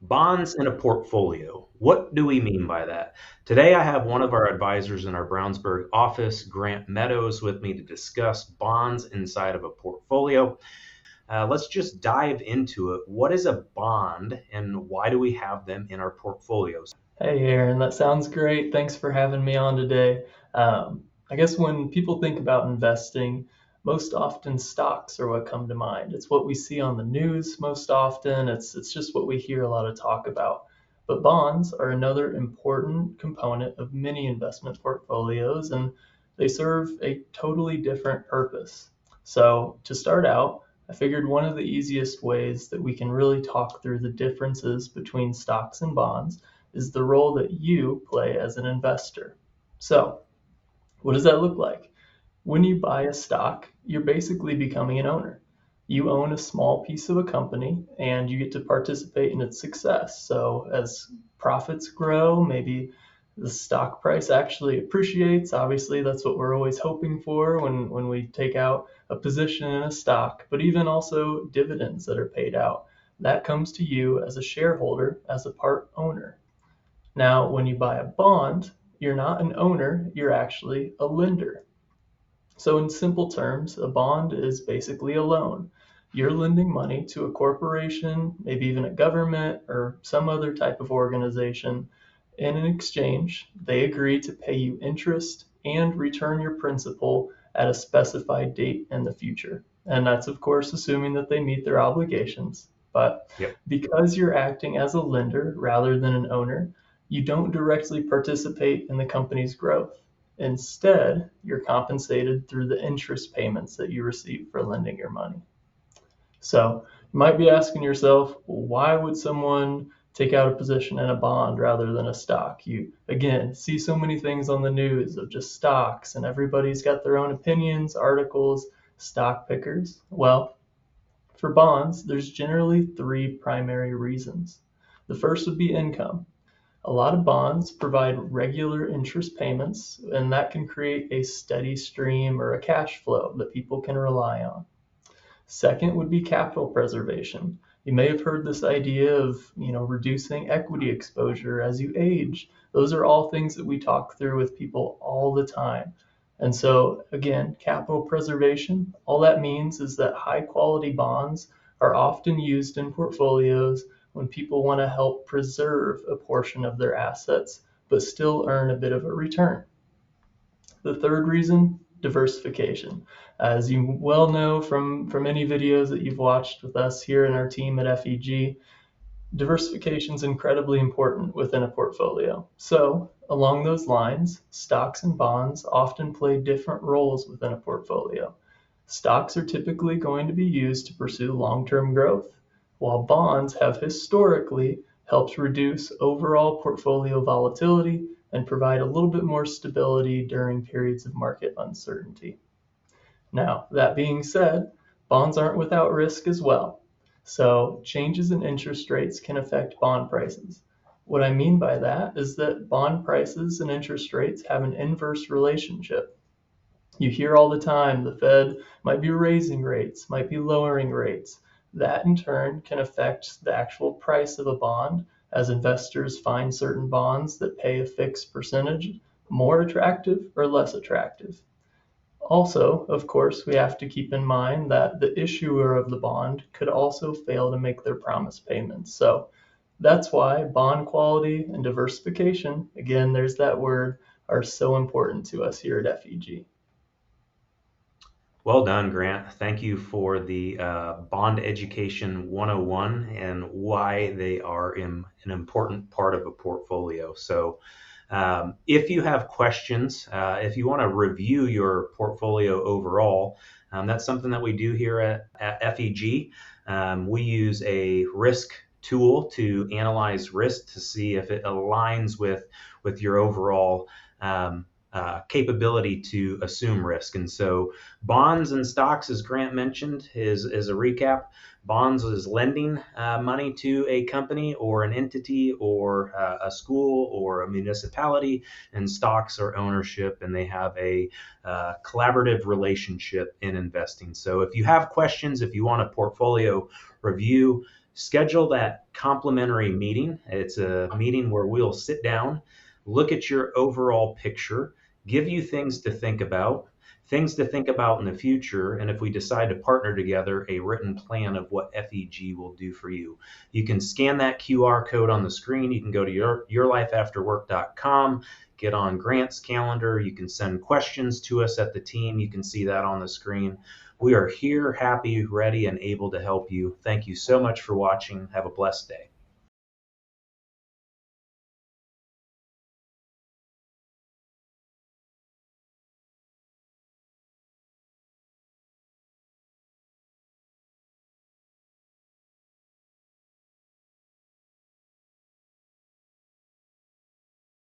Bonds in a portfolio. What do we mean by that? Today, I have one of our advisors in our Brownsburg office, Grant Meadows, with me to discuss bonds inside of a portfolio. Let's just dive into it. What is a bond and why do we have them in our portfolios? Hey Aaron, that sounds great. Thanks for having me on today. I guess when people think about investing, most often stocks are what come to mind. It's what we see on the news most often. It's just what we hear a lot of talk about. But bonds are another important component of many investment portfolios, and they serve a totally different purpose. So to start out, I figured one of the easiest ways that we can really talk through the differences between stocks and bonds is the role that you play as an investor. So, what does that look like? When you buy a stock, you're basically becoming an owner. You own a small piece of a company and you get to participate in its success. So, as profits grow, maybe the stock price actually appreciates. Obviously, that's what we're always hoping for when we take out a position in a stock, but even also dividends that are paid out. That comes to you as a shareholder, as a part owner. Now, when you buy a bond, you're not an owner, you're actually a lender. So, in simple terms, a bond is basically a loan. You're lending money to a corporation, maybe even a government or some other type of organization. And in exchange, they agree to pay you interest and return your principal at a specified date in the future. And that's, of course, assuming that they meet their obligations. But Yep. because you're acting as a lender rather than an owner, you don't directly participate in the company's growth. Instead, you're compensated through the interest payments that you receive for lending your money. So you might be asking yourself, why would someone take out a position in a bond rather than a stock? You, again, see so many things on the news of just stocks, and everybody's got their own opinions, articles, stock pickers. Well, for bonds, there's generally three primary reasons. The first would be income. A lot of bonds provide regular interest payments, and that can create a steady stream or a cash flow that people can rely on. Second would be capital preservation. You may have heard this idea of, reducing equity exposure as you age. Those are all things that we talk through with people all the time. And so, again, capital preservation, all that means is that high quality bonds are often used in portfolios when people want to help preserve a portion of their assets but still earn a bit of a return. The third reason, diversification. As you well know from any videos that you've watched with us here in our team at FEG, diversification is incredibly important within a portfolio. So, along those lines, stocks and bonds often play different roles within a portfolio. Stocks are typically going to be used to pursue long-term growth, while bonds have historically helped reduce overall portfolio volatility and provide a little bit more stability during periods of market uncertainty. Now, that being said, bonds aren't without risk as well. So, changes in interest rates can affect bond prices. What I mean by that is that bond prices and interest rates have an inverse relationship. You hear all the time the Fed might be raising rates, might be lowering rates. That in turn can affect the actual price of a bond as investors find certain bonds that pay a fixed percentage more attractive or less attractive. Also, of course, we have to keep in mind that the issuer of the bond could also fail to make their promised payments. So that's why bond quality and diversification, again, there's that word, are so important to us here at FEG. Well done, Grant. Thank you for the Bond Education 101 and why they are an important part of a portfolio. So, if you have questions, if you want to review your portfolio overall, that's something that we do here at FEG. We use a risk tool to analyze risk to see if it aligns with your overall capability to assume risk. And so bonds and stocks, as Grant mentioned, is a recap. Bonds is lending money to a company or an entity or a school or a municipality, and stocks are ownership, and they have a collaborative relationship in investing. So if you have questions, if you want a portfolio review, schedule that complimentary meeting. It's a meeting where we'll sit down, look at your overall picture, give you things to think about in the future, and if we decide to partner together, a written plan of what FEG will do for you. You can scan that QR code on the screen. You can go to yourlifeafterwork.com, get on Grant's calendar. You can send questions to us at the team. You can see that on the screen. We are here, happy, ready, and able to help you. Thank you so much for watching. Have a blessed day.